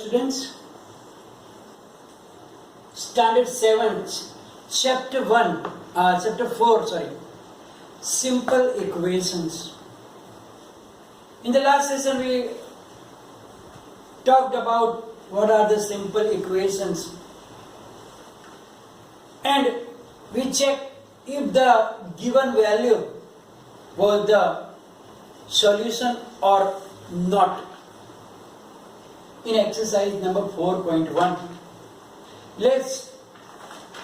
students? Standard 7, chapter 4, simple equations. In the last session we talked about what are the simple equations, and we checked if the given value was the solution or not in exercise number 4.1. Let's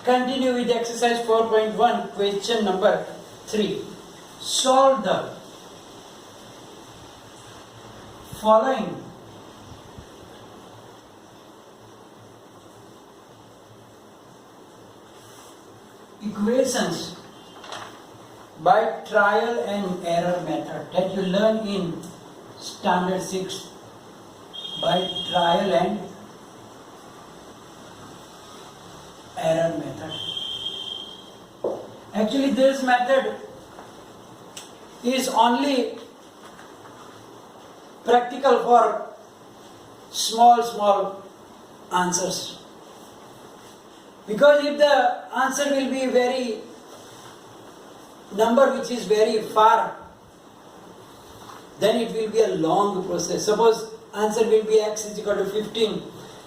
continue with exercise 4.1, question number 3. Solve the following equations by trial and error method that you learn in standard 6, by trial and error method. Actually this method is only practical for small answers, because if the answer will be very number which is very far, then it will be a long process. Suppose answer will be x is equal to 15,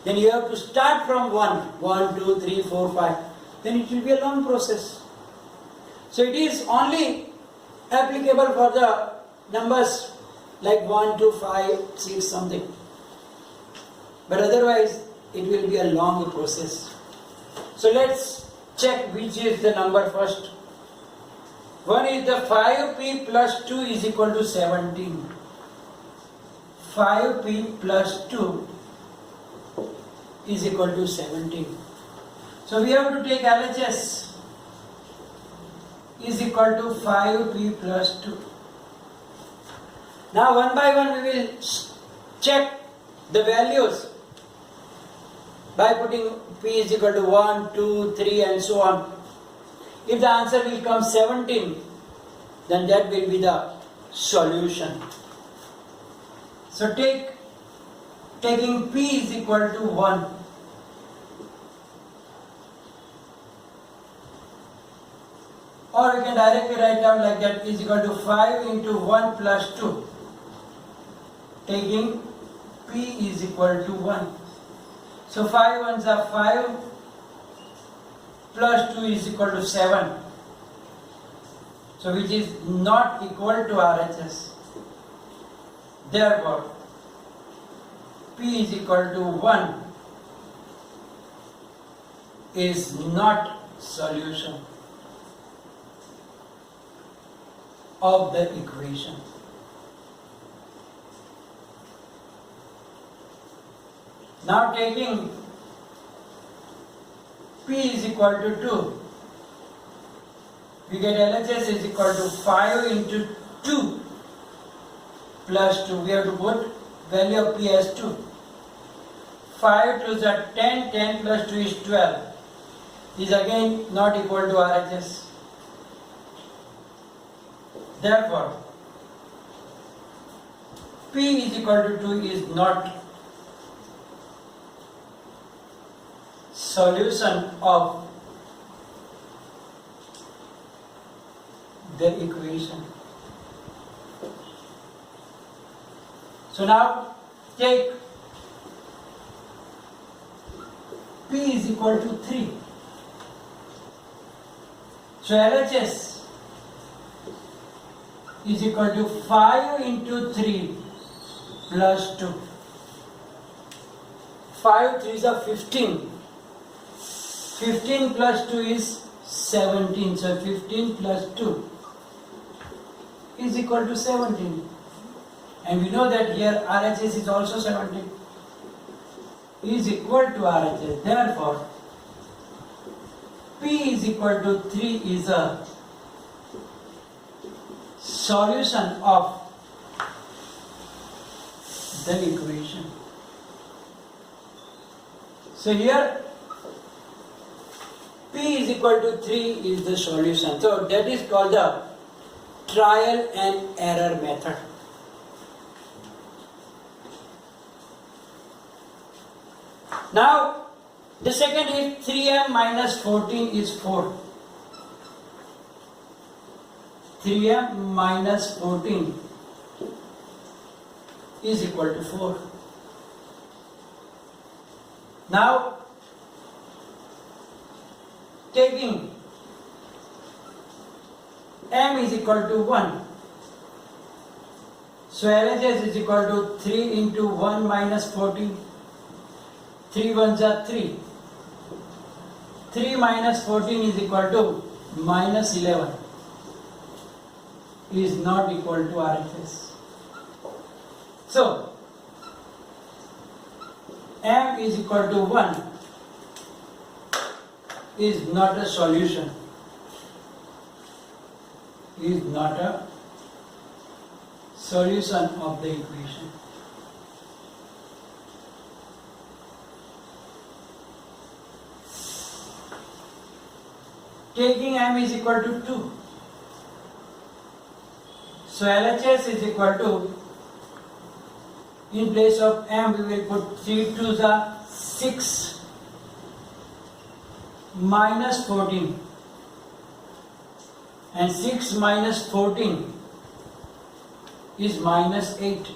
then you have to start from 1, 2, 3, 4, 5, then it will be a long process. So it is only applicable for the numbers like 1, 2, 5, 6 something, but otherwise it will be a long process. So let's check which is the number first. One is the 5p plus 2 is equal to 17. 5p plus 2 is equal to 17. So we have to take LHS is equal to 5p plus 2. Now one by one we will check the values by putting p is equal to 1, 2, 3 and so on. If the answer will come 17, then that will be the solution. So taking p is equal to 1, or we can directly write down like that, is equal to 5 into 1 plus 2, taking p is equal to 1. So 5 ones are 5, plus 2 is equal to 7. So which is not equal to RHS. Therefore, p is equal to 1 is not solution of the equation. Now taking p is equal to 2, we get LHS is equal to 5 into 2 plus 2. We have to put value of p as 2. 5 2s are 10, 10 plus 2 is 12. Is again not equal to RHS. Therefore, p is equal to 2 is not solution of the equation. So now take p is equal to 3. So LHS is equal to 5 into 3 plus 2. 5 3s are 15. 15 plus 2 is 17. So 15 plus 2 is equal to 17. And we know that here RHS is also 17. Is equal to RHS. Therefore, P is equal to 3 is a solution of the equation. So here P is equal to 3 is the solution. So that is called the trial and error method. Now, the second is 3m minus 14 is 4. 3m minus 14 is equal to 4. Now, taking m is equal to 1. So LHS is equal to 3 into 1 minus 14. 3 ones are 3. 3 minus 14 is equal to minus 11. Is not equal to RHS. So, m is equal to 1 is not a solution. Is not a solution of the equation. Taking m is equal to 2. So LHS is equal to, in place of m we will put 3 2s are 6 minus 14, and 6 minus 14 is minus 8,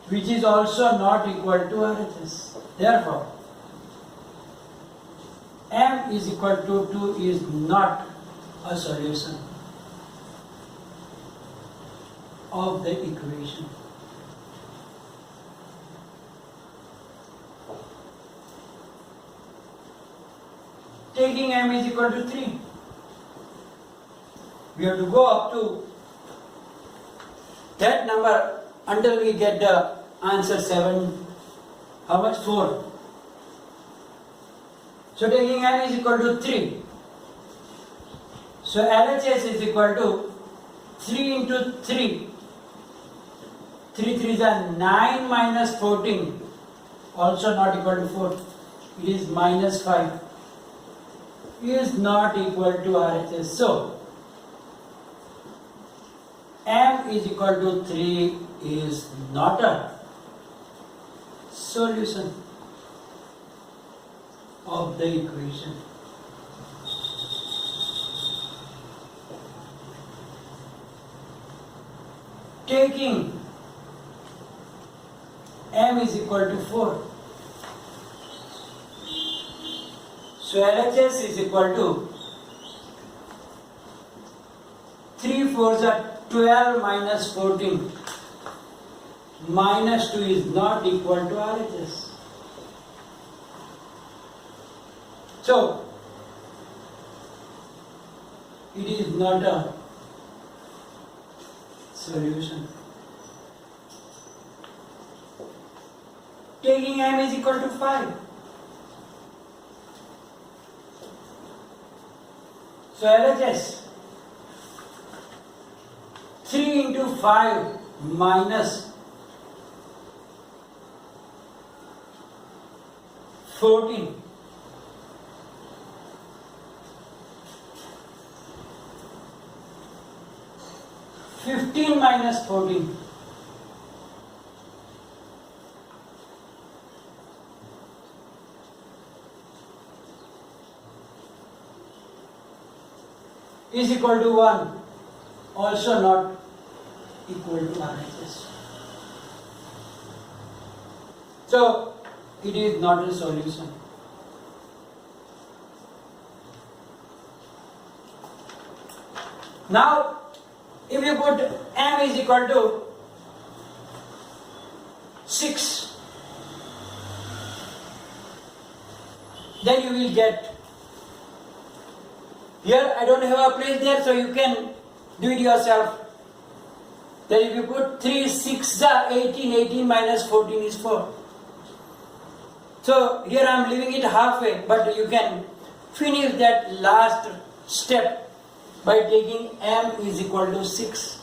which is also not equal to RHS. Therefore, m is equal to 2 is not a solution of the equation. Taking m is equal to 3. We have to go up to that number until we get the answer 7. How much? 4. So taking m is equal to 3. So LHS is equal to 3 into 3. 3 3s are 9 minus 14. Also not equal to 4. It is minus 5. Is not equal to RHS. So, m is equal to 3 is not a solution of the equation. Taking m is equal to 4. So LHS is equal to 3 4s are 12 minus 14. Minus 2 is not equal to RHS. So, it is not a solution. Taking m is equal to 5. So LHS 3 into 5 minus 14. 15 minus 14. Is equal to 1, also not equal to RHS. So, it is not a solution. Now, if you put m is equal to 6, then you will get. Here I don't have a place there, so you can do it yourself. Then if you put 3 6 are 18, 18 minus 14 is 4. So here I am leaving it halfway, but you can finish that last step by taking m is equal to 6.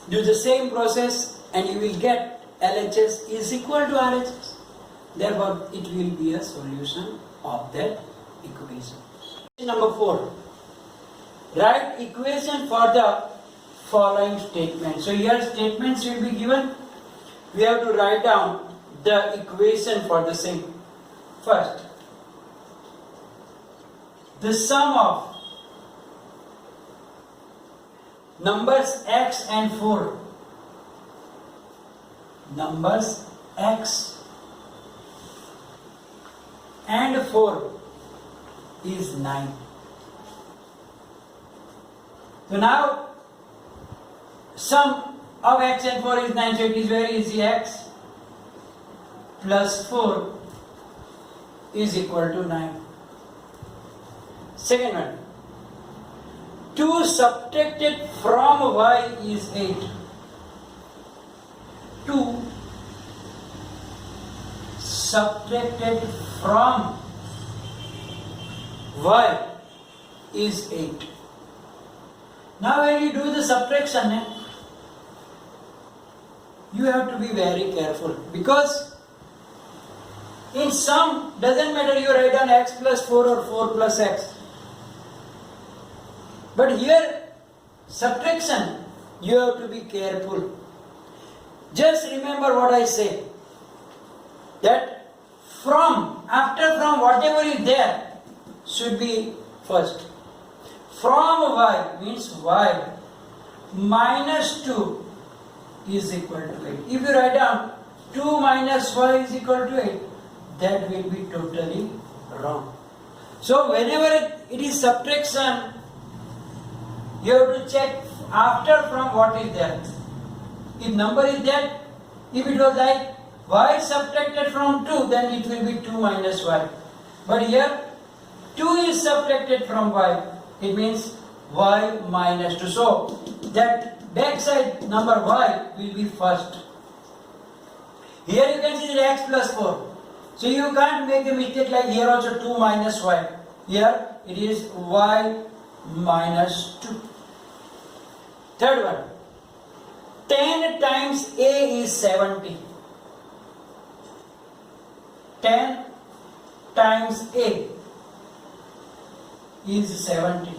Do the same process and you will get LHS is equal to RHS. Therefore, it will be a solution of that equation. Number 4. Write equation for the following statement. So here statements will be given. We have to write down the equation for the same. First, the sum of numbers x and 4. Numbers x and 4 is 9. So now sum of x and 4 is 9, so it is very easy. X plus 4 is equal to 9. Second one, 2 subtracted from y is 8. 2 subtracted from y is 8. Now when you do the subtraction, you have to be very careful, because in sum doesn't matter you write down x plus 4 or 4 plus x. But here subtraction you have to be careful. Just remember what I say, that after from whatever is there should be first. From y means y minus 2 is equal to 8. If you write down 2 minus y is equal to 8, that will be totally wrong. So whenever it is subtraction, you have to check after from what is there. If number is there, if it was like y subtracted from 2, then it will be 2 minus y. But here 2 is subtracted from y, it means y minus 2. So that backside number y will be first. Here you can see that x plus 4. So you can't make a mistake like here also 2 minus y. Here it is y minus 2. Third one, 10 times a is 70. 10 times a is 70.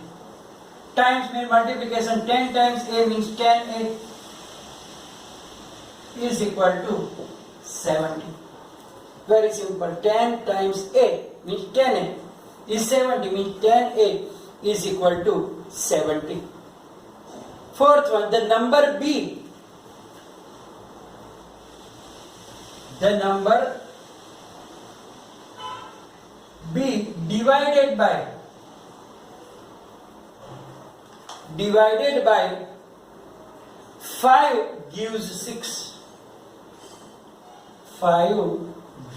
Times means multiplication. 10 times a means 10a is equal to 70. Very simple. 10 times a means 10a is 70, means 10a is equal to 70. Fourth one, the number b. The number b divided by 5 gives 6. 5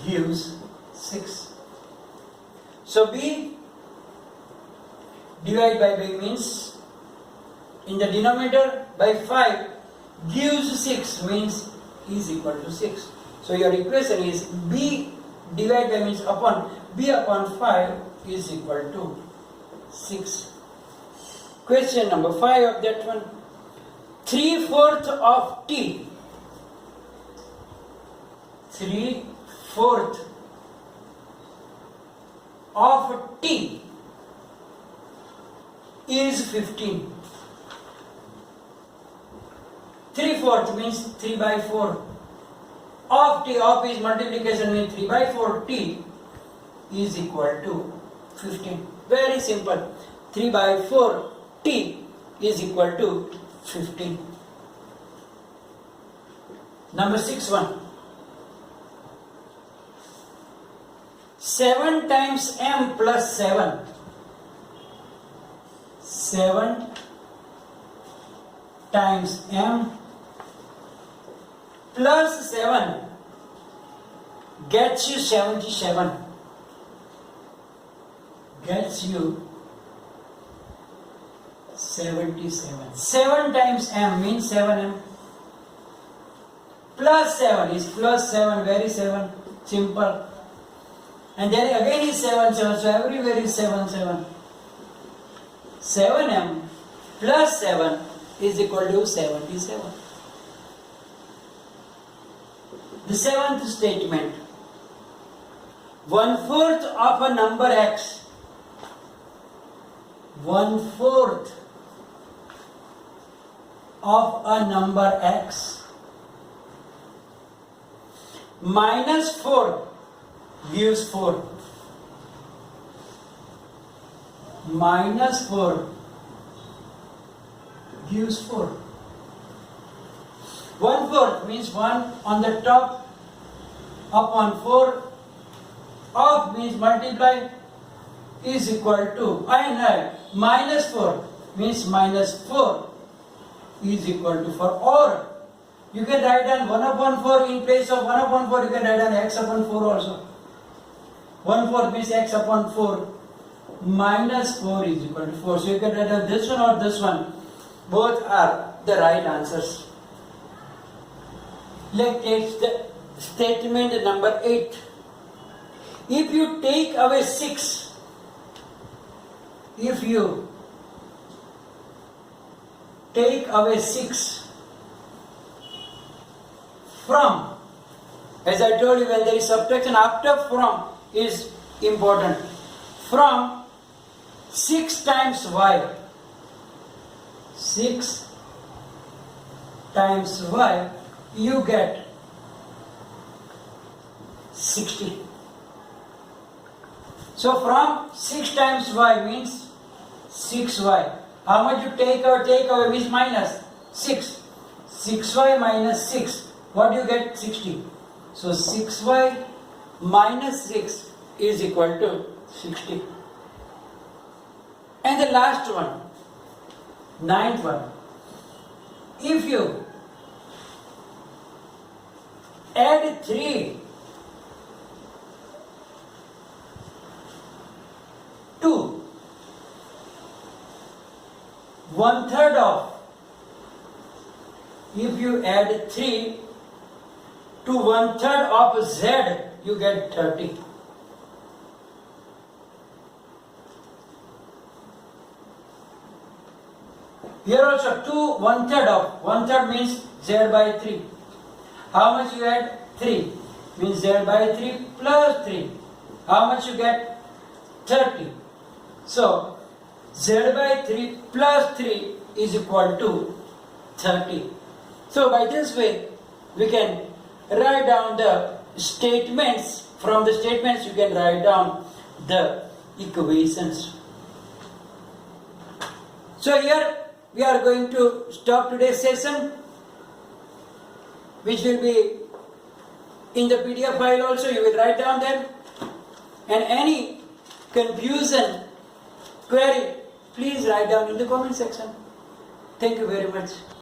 gives 6. So b divided by b means in the denominator by 5 gives 6 means is equal to 6. So your equation is b divided by means upon b upon 5 is equal to 6. Question number 5 of that one. 3/4 of t. 3/4 of t is 15. 3/4 means 3 by 4. Of t, of is multiplication means 3 by 4, t is equal to 15. Very simple. 3 by 4 t is equal to 15. Number 6 one. 7 times m plus 7. 7 times m plus 7 gets you 77. Gets you 77. 7 times m means 7m. Plus 7 is plus 7, very 7, simple. And then again is 7, so everywhere is 7, 7. 7m plus 7 is equal to 77. The seventh statement. 1/4 of a number x. 1/4 of a number x minus 4 gives 4. Minus 4 gives 4. 1/4 means 1 on the top upon 4. Of means multiply is equal to, and minus 4 means minus 4 is equal to 4. Or you can write down 1 upon 4 in place of 1 upon 4, you can write down x upon 4 also. 1/4 means x upon 4 minus 4 is equal to 4. So you can write down this one or this one. Both are the right answers. Let's take the statement number 8. If you take away 6, if you take away 6 from, as I told you, when there is subtraction, after from is important. From 6 times y, 6 times y, you get 60. So from 6 times y means 6y. How much you take away means minus 6. 6y minus 6. What do you get? 60. So 6y minus 6 is equal to 60. And the last one, 9th one. If you add 3 to 1/3 of, if you add 3 to 1/3 of z, you get 30. Here also 2 1/3 of, 1/3 means z by 3. How much you add? 3 means z by 3 plus 3. How much you get? 30. So z by 3 plus 3 is equal to 30. So by this way we can write down the statements. From the statements you can write down the equations. So here we are going to stop today's session, which will be in the PDF file also. You will write down them, and any confusion, query, please write down in the comment section. Thank you very much.